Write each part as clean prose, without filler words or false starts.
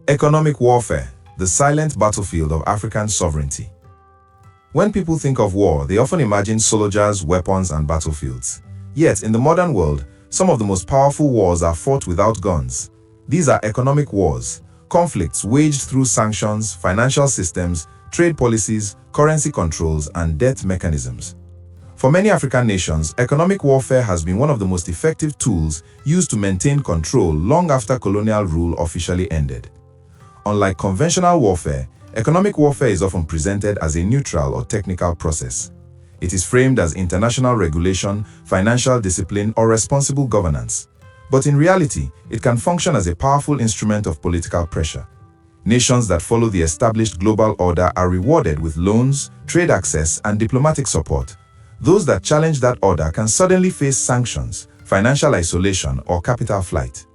Economic warfare, the silent battlefield of African sovereignty. When people think of war, they often imagine soldiers, weapons, and battlefields. Yet, in the modern world, some of the most powerful wars are fought without guns. These are economic wars, conflicts waged through sanctions, financial systems, trade policies, currency controls, and debt mechanisms. For many African nations, economic warfare has been one of the most effective tools used to maintain control long after colonial rule officially ended. Unlike conventional warfare, economic warfare is often presented as a neutral or technical process. It is framed as international regulation, financial discipline, or responsible governance. But in reality, it can function as a powerful instrument of political pressure. Nations that follow the established global order are rewarded with loans, trade access, and diplomatic support. Those that challenge that order can suddenly face sanctions, financial isolation, or capital flight.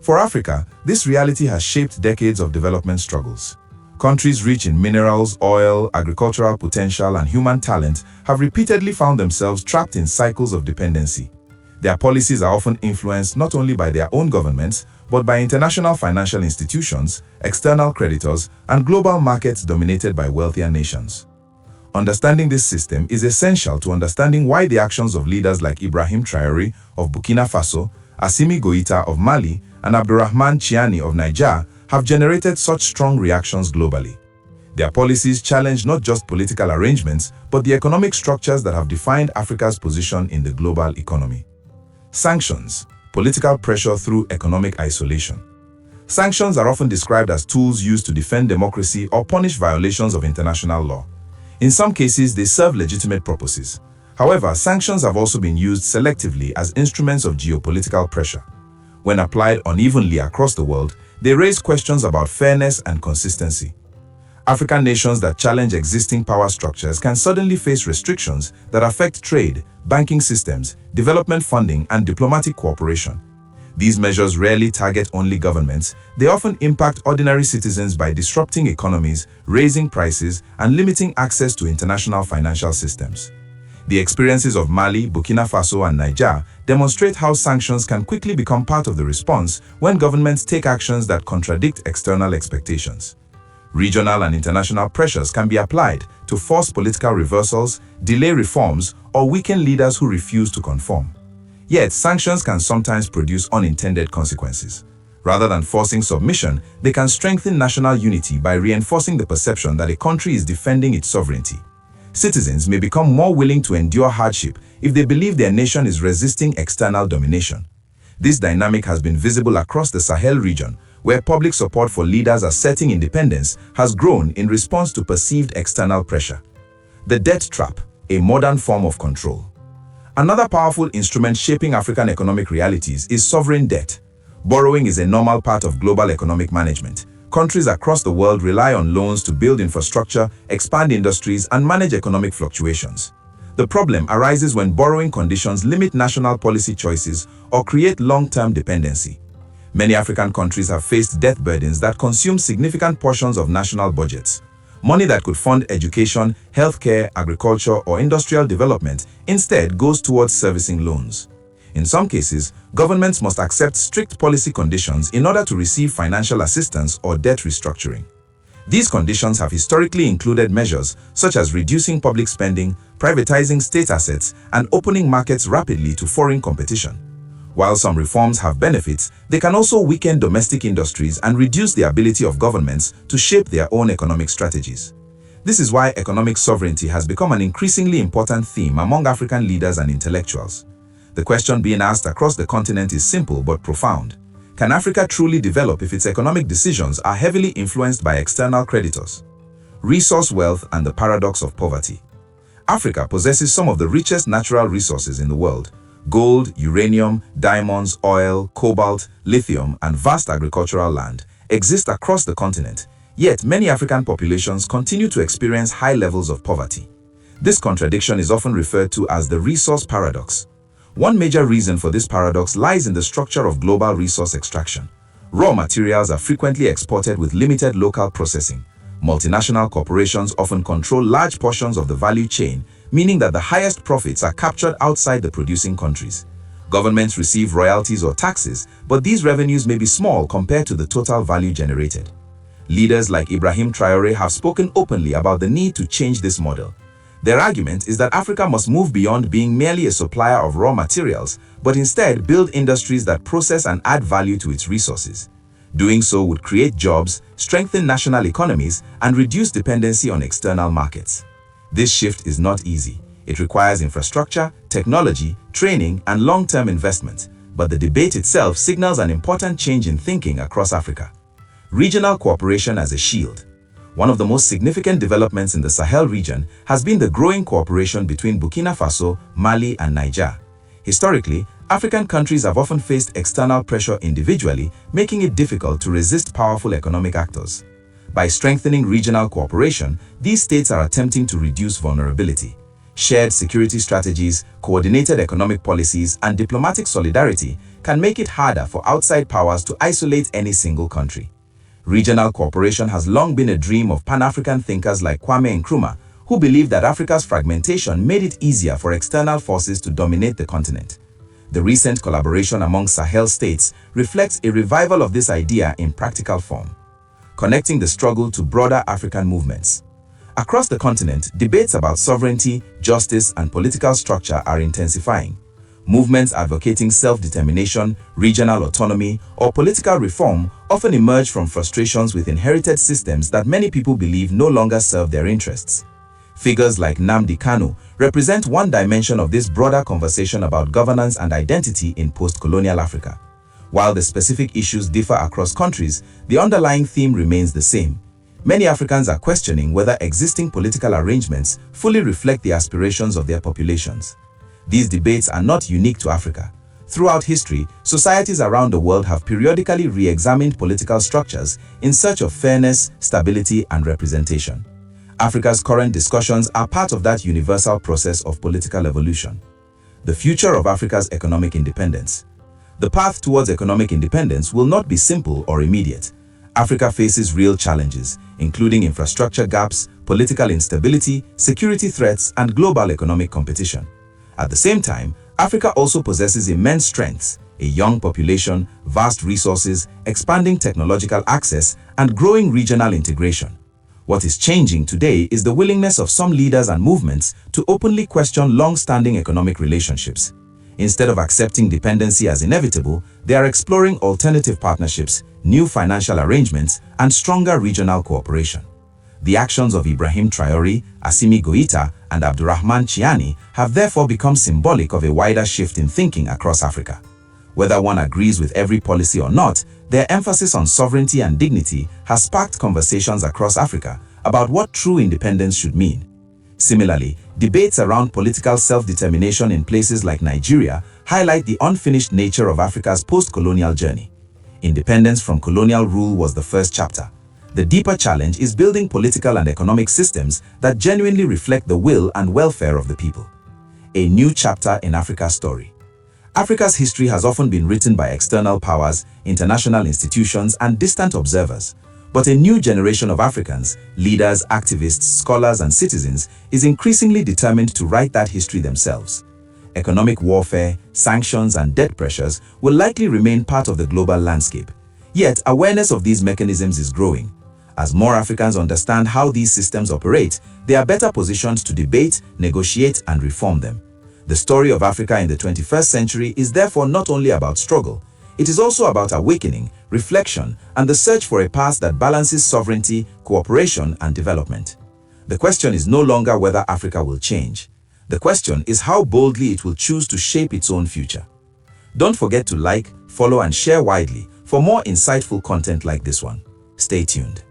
For Africa, this reality has shaped decades of development struggles. Countries rich in minerals, oil, agricultural potential, and human talent have repeatedly found themselves trapped in cycles of dependency. Their policies are often influenced not only by their own governments, but by international financial institutions, external creditors, and global markets dominated by wealthier nations. Understanding this system is essential to understanding why the actions of leaders like Ibrahim Traoré of Burkina Faso, Assimi Goïta of Mali, and Abdurrahman Chiani of Niger have generated such strong reactions globally. Their policies challenge not just political arrangements, but the economic structures that have defined Africa's position in the global economy. Sanctions, political pressure through economic isolation. Sanctions are often described as tools used to defend democracy or punish violations of international law. In some cases, they serve legitimate purposes. However, sanctions have also been used selectively as instruments of geopolitical pressure. When applied unevenly across the world, they raise questions about fairness and consistency. African nations that challenge existing power structures can suddenly face restrictions that affect trade, banking systems, development funding, and diplomatic cooperation. These measures rarely target only governments. They often impact ordinary citizens by disrupting economies, raising prices, and limiting access to international financial systems. The experiences of Mali, Burkina Faso, and Niger demonstrate how sanctions can quickly become part of the response when governments take actions that contradict external expectations. Regional and international pressures can be applied to force political reversals, delay reforms, or weaken leaders who refuse to conform. Yet, sanctions can sometimes produce unintended consequences. Rather than forcing submission, they can strengthen national unity by reinforcing the perception that a country is defending its sovereignty. Citizens may become more willing to endure hardship if they believe their nation is resisting external domination. This dynamic has been visible across the Sahel region, where public support for leaders asserting independence has grown in response to perceived external pressure. The debt trap, a modern form of control. Another powerful instrument shaping African economic realities is sovereign debt. Borrowing is a normal part of global economic management. Countries across the world rely on loans to build infrastructure, expand industries, and manage economic fluctuations. The problem arises when borrowing conditions limit national policy choices or create long-term dependency. Many African countries have faced debt burdens that consume significant portions of national budgets. Money that could fund education, healthcare, agriculture, or industrial development instead goes towards servicing loans. In some cases, governments must accept strict policy conditions in order to receive financial assistance or debt restructuring. These conditions have historically included measures such as reducing public spending, privatizing state assets, and opening markets rapidly to foreign competition. While some reforms have benefits, they can also weaken domestic industries and reduce the ability of governments to shape their own economic strategies. This is why economic sovereignty has become an increasingly important theme among African leaders and intellectuals. The question being asked across the continent is simple but profound. Can Africa truly develop if its economic decisions are heavily influenced by external creditors? Resource wealth and the paradox of poverty. Africa possesses some of the richest natural resources in the world. Gold, uranium, diamonds, oil, cobalt, lithium, and vast agricultural land exist across the continent, yet many African populations continue to experience high levels of poverty. This contradiction is often referred to as the resource paradox. One major reason for this paradox lies in the structure of global resource extraction. Raw materials are frequently exported with limited local processing. Multinational corporations often control large portions of the value chain, meaning that the highest profits are captured outside the producing countries. Governments receive royalties or taxes, but these revenues may be small compared to the total value generated. Leaders like Ibrahim Traoré have spoken openly about the need to change this model. Their argument is that Africa must move beyond being merely a supplier of raw materials, but instead build industries that process and add value to its resources. Doing so would create jobs, strengthen national economies, and reduce dependency on external markets. This shift is not easy. It requires infrastructure, technology, training, and long-term investment, but the debate itself signals an important change in thinking across Africa. Regional cooperation as a shield. One of the most significant developments in the Sahel region has been the growing cooperation between Burkina Faso, Mali, and Niger. Historically, African countries have often faced external pressure individually, making it difficult to resist powerful economic actors. By strengthening regional cooperation, these states are attempting to reduce vulnerability. Shared security strategies, coordinated economic policies, and diplomatic solidarity can make it harder for outside powers to isolate any single country. Regional cooperation has long been a dream of Pan-African thinkers like Kwame Nkrumah, who believed that Africa's fragmentation made it easier for external forces to dominate the continent. The recent collaboration among Sahel states reflects a revival of this idea in practical form. Connecting the struggle to broader African movements. Across the continent, debates about sovereignty, justice, and political structure are intensifying. Movements advocating self-determination, regional autonomy, or political reform often emerge from frustrations with inherited systems that many people believe no longer serve their interests. Figures like Nnamdi Kanu represent one dimension of this broader conversation about governance and identity in post-colonial Africa. While the specific issues differ across countries, the underlying theme remains the same. Many Africans are questioning whether existing political arrangements fully reflect the aspirations of their populations. These debates are not unique to Africa. Throughout history, societies around the world have periodically re-examined political structures in search of fairness, stability, and representation. Africa's current discussions are part of that universal process of political evolution. The future of Africa's economic independence. The path towards economic independence will not be simple or immediate. Africa faces real challenges, including infrastructure gaps, political instability, security threats, and global economic competition. At the same time, Africa also possesses immense strengths: a young population, vast resources, expanding technological access, and growing regional integration. What is changing today is the willingness of some leaders and movements to openly question long-standing economic relationships. Instead of accepting dependency as inevitable, they are exploring alternative partnerships, new financial arrangements, and stronger regional cooperation. The actions of Ibrahim Traoré, Assimi Goïta, and Abdurrahman Chiani have therefore become symbolic of a wider shift in thinking across Africa. Whether one agrees with every policy or not, their emphasis on sovereignty and dignity has sparked conversations across Africa about what true independence should mean. Similarly, debates around political self-determination in places like Nigeria highlight the unfinished nature of Africa's post-colonial journey. Independence from colonial rule was the first chapter. The deeper challenge is building political and economic systems that genuinely reflect the will and welfare of the people. A new chapter in Africa's story. Africa's history has often been written by external powers, international institutions, and distant observers. But a new generation of Africans, leaders, activists, scholars, and citizens, is increasingly determined to write that history themselves. Economic warfare, sanctions, and debt pressures will likely remain part of the global landscape. Yet, awareness of these mechanisms is growing. As more Africans understand how these systems operate, they are better positioned to debate, negotiate, and reform them. The story of Africa in the 21st century is therefore not only about struggle, it is also about awakening, reflection, and the search for a path that balances sovereignty, cooperation, and development. The question is no longer whether Africa will change. The question is how boldly it will choose to shape its own future. Don't forget to like, follow, and share widely for more insightful content like this one. Stay tuned.